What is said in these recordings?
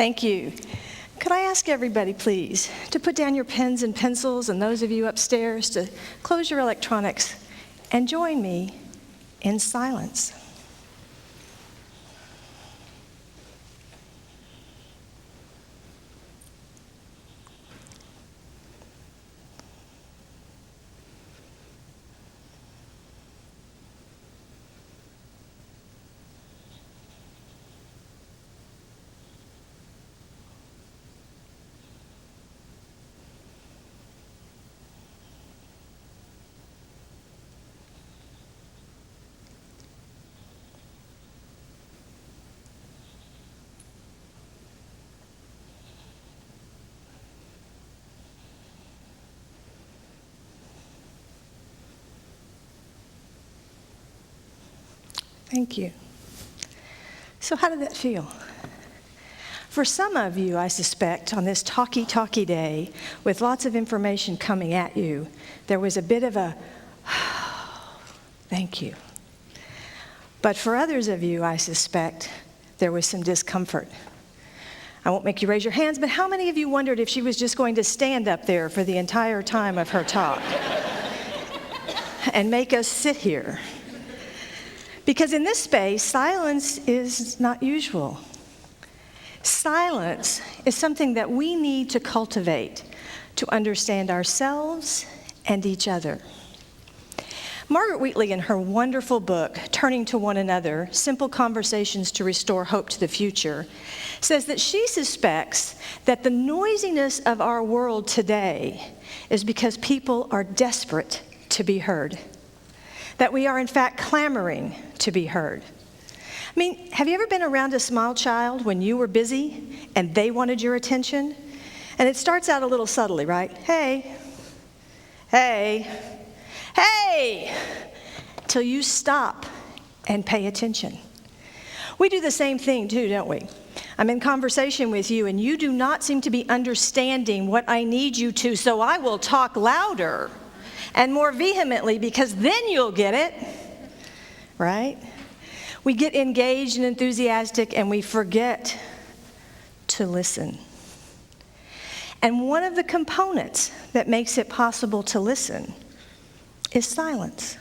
Thank you. Could I ask everybody, please, to put down your pens and pencils, and those of you upstairs to close your electronics and join me in silence. Thank you. So how did that feel? For some of you, I suspect, on this talky day, with lots of information coming at you, there was a bit of a, thank you. But for others of you, I suspect, there was some discomfort. I won't make you raise your hands, but how many of you wondered if she was just going to stand up there for the entire time of her talk and make us sit here? Because in this space, silence is not usual. Silence is something that we need to cultivate to understand ourselves and each other. Margaret Wheatley, in her wonderful book, Turning to One Another, Simple Conversations to Restore Hope to the Future, says that she suspects that the noisiness of our world today is because people are desperate to be heard. That we are, in fact, clamoring to be heard. I mean, have you ever been around a small child when you were busy and they wanted your attention? And it starts out a little subtly, right? Hey, hey, hey, till you stop and pay attention. We do the same thing too, don't we? I'm in conversation with you and you do not seem to be understanding what I need you to, so I will talk louder and more vehemently, because then you'll get it, right? We get engaged and enthusiastic and we forget to listen. And one of the components that makes it possible to listen is silence.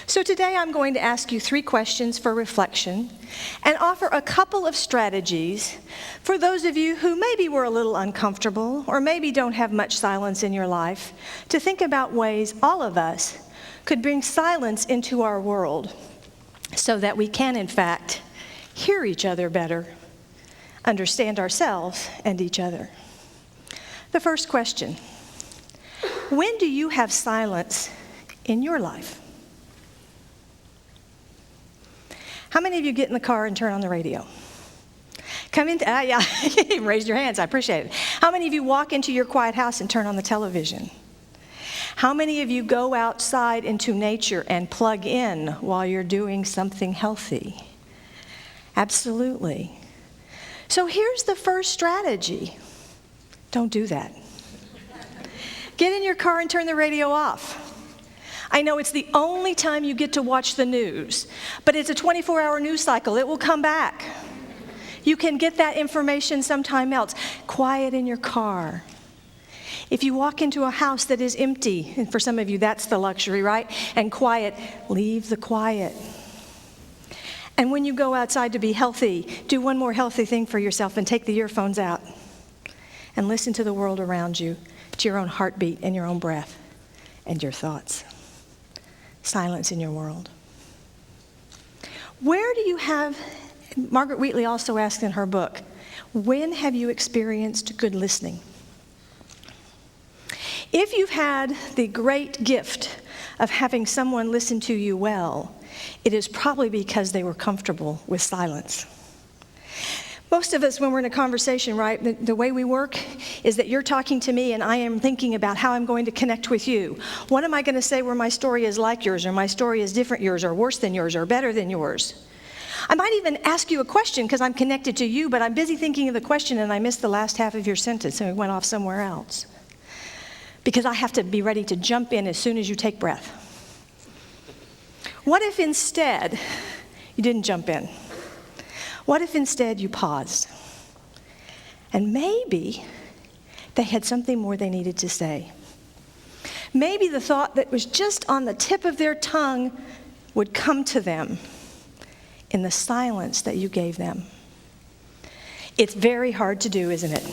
So today I'm going to ask you 3 questions for reflection and offer a couple of strategies for those of you who maybe were a little uncomfortable or maybe don't have much silence in your life, to think about ways all of us could bring silence into our world so that we can, in fact, hear each other better, understand ourselves and each other. The first question: when do you have silence in your life? How many of you get in the car and turn on the radio? Come in, yeah, raise your hands, I appreciate it. How many of you walk into your quiet house and turn on the television? How many of you go outside into nature and plug in while you're doing something healthy? Absolutely. So here's the first strategy. Don't do that. Get in your car and turn the radio off. I know it's the only time you get to watch the news, but it's a 24-hour news cycle. It will come back. You can get that information sometime else. Quiet in your car. If you walk into a house that is empty, and for some of you that's the luxury, right? And quiet, leave the quiet. And when you go outside to be healthy, do one more healthy thing for yourself and take the earphones out and listen to the world around you, to your own heartbeat and your own breath and your thoughts. Silence in your world. Where do you have, Margaret Wheatley also asked in her book, when have you experienced good listening? If you've had the great gift of having someone listen to you well, it is probably because they were comfortable with silence. Most of us, when we're in a conversation, right, the way we work is that you're talking to me and I am thinking about how I'm going to connect with you. What am I going to say where my story is like yours, or my story is different yours, or worse than yours, or better than yours? I might even ask you a question because I'm connected to you, but I'm busy thinking of the question and I missed the last half of your sentence and it went off somewhere else. Because I have to be ready to jump in as soon as you take breath. What if instead you didn't jump in? What if instead you paused? And maybe they had something more they needed to say. Maybe the thought that was just on the tip of their tongue would come to them in the silence that you gave them. It's very hard to do, isn't it?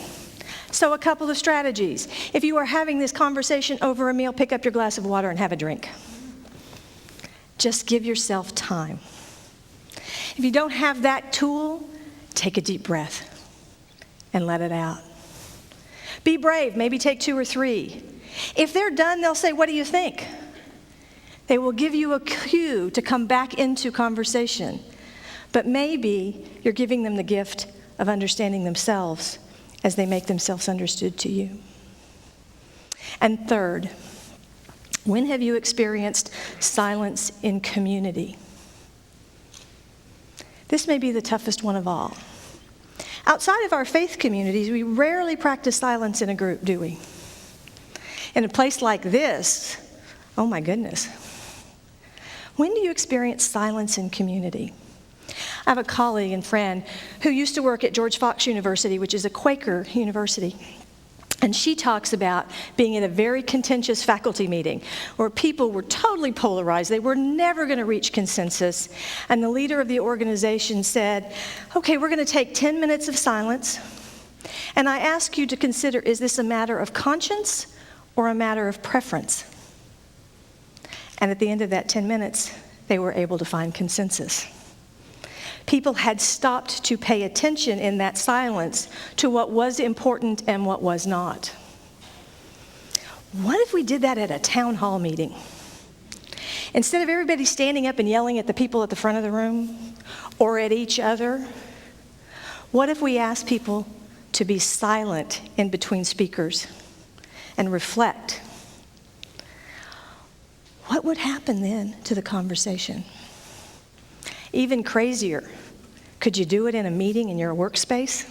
So a couple of strategies. If you are having this conversation over a meal, pick up your glass of water and have a drink. Just give yourself time. If you don't have that tool, take a deep breath and let it out. Be brave, maybe take 2 or 3. If they're done, they'll say, "What do you think?" They will give you a cue to come back into conversation. But maybe you're giving them the gift of understanding themselves as they make themselves understood to you. And third, when have you experienced silence in community? This may be the toughest one of all. Outside of our faith communities, we rarely practice silence in a group, do we? In a place like this, oh my goodness. When do you experience silence in community? I have a colleague and friend who used to work at George Fox University, which is a Quaker university. And she talks about being in a very contentious faculty meeting where people were totally polarized. They were never going to reach consensus. And the leader of the organization said, "Okay, we're going to take 10 minutes of silence. And I ask you to consider, is this a matter of conscience or a matter of preference?" And at the end of that 10 minutes, they were able to find consensus. People had stopped to pay attention in that silence to what was important and what was not. What if we did that at a town hall meeting? Instead of everybody standing up and yelling at the people at the front of the room or at each other, what if we asked people to be silent in between speakers and reflect? What would happen then to the conversation? Even crazier, could you do it in a meeting in your workspace?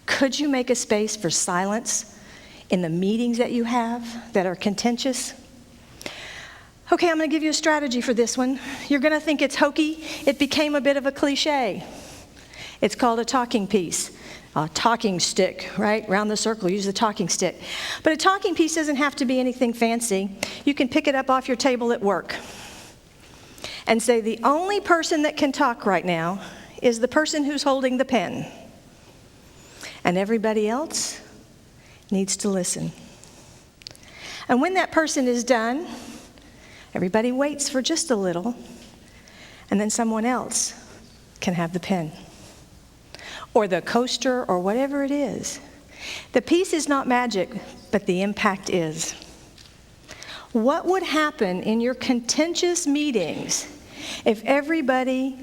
Could you make a space for silence in the meetings that you have that are contentious? Okay, I'm going to give you a strategy for this one. You're going to think it's hokey. It became a bit of a cliche. It's called a talking piece. A talking stick, right? Round the circle, use the talking stick. But a talking piece doesn't have to be anything fancy. You can pick it up off your table at work and say, the only person that can talk right now is the person who's holding the pen. And everybody else needs to listen. And when that person is done, everybody waits for just a little, and then someone else can have the pen or the coaster or whatever it is. The piece is not magic, but the impact is. What would happen in your contentious meetings if everybody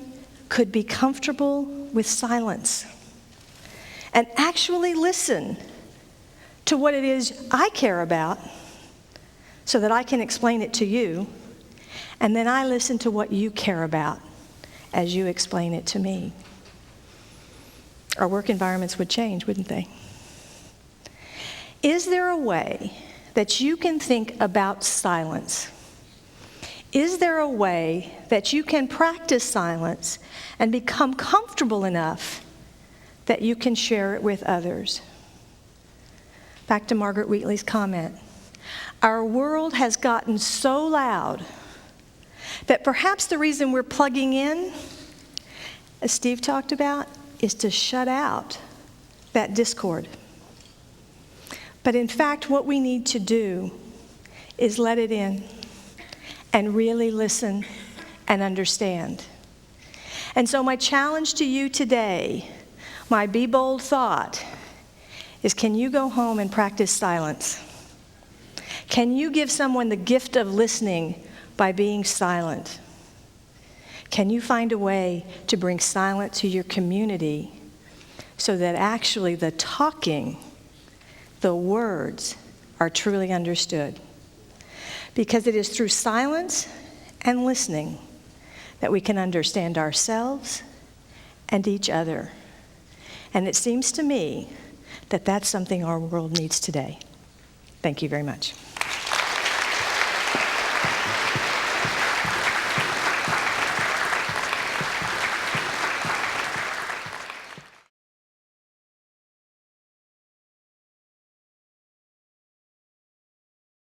could be comfortable with silence and actually listen to what it is I care about so that I can explain it to you, and then I listen to what you care about as you explain it to me? Our work environments would change, wouldn't they? Is there a way that you can think about silence? Is there a way that you can practice silence and become comfortable enough that you can share it with others? Back to Margaret Wheatley's comment. Our world has gotten so loud that perhaps the reason we're plugging in, as Steve talked about, is to shut out that discord. But in fact, what we need to do is let it in and really listen and understand. And so my challenge to you today, my Be Bold thought, is can you go home and practice silence? Can you give someone the gift of listening by being silent? Can you find a way to bring silence to your community so that actually the talking, the words, are truly understood? Because it is through silence and listening that we can understand ourselves and each other. And it seems to me that that's something our world needs today. Thank you very much.